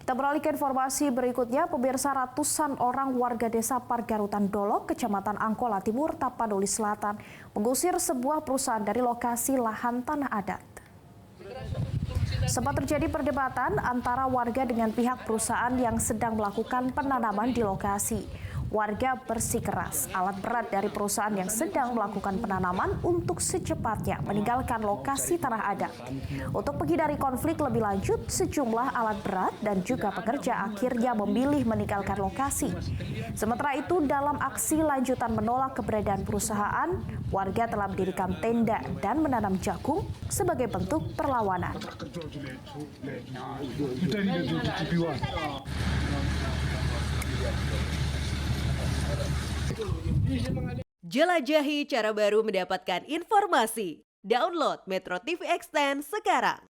Kita beralih ke informasi berikutnya, pemirsa, ratusan orang warga desa Pargarutan Dolok, Kecamatan Angkola Timur, Tapanuli Selatan, mengusir sebuah perusahaan dari lokasi lahan tanah adat. Sempat terjadi perdebatan antara warga dengan pihak perusahaan yang sedang melakukan penanaman di lokasi. Warga bersikeras alat berat dari perusahaan yang sedang melakukan penanaman untuk secepatnya meninggalkan lokasi tanah adat. Untuk menghindari konflik lebih lanjut, sejumlah alat berat dan juga pekerja akhirnya memilih meninggalkan lokasi. Sementara itu, dalam aksi lanjutan menolak keberadaan perusahaan, warga telah mendirikan tenda dan menanam jagung sebagai bentuk perlawanan. Jelajahi cara baru mendapatkan informasi. Download Metro TV Extend sekarang.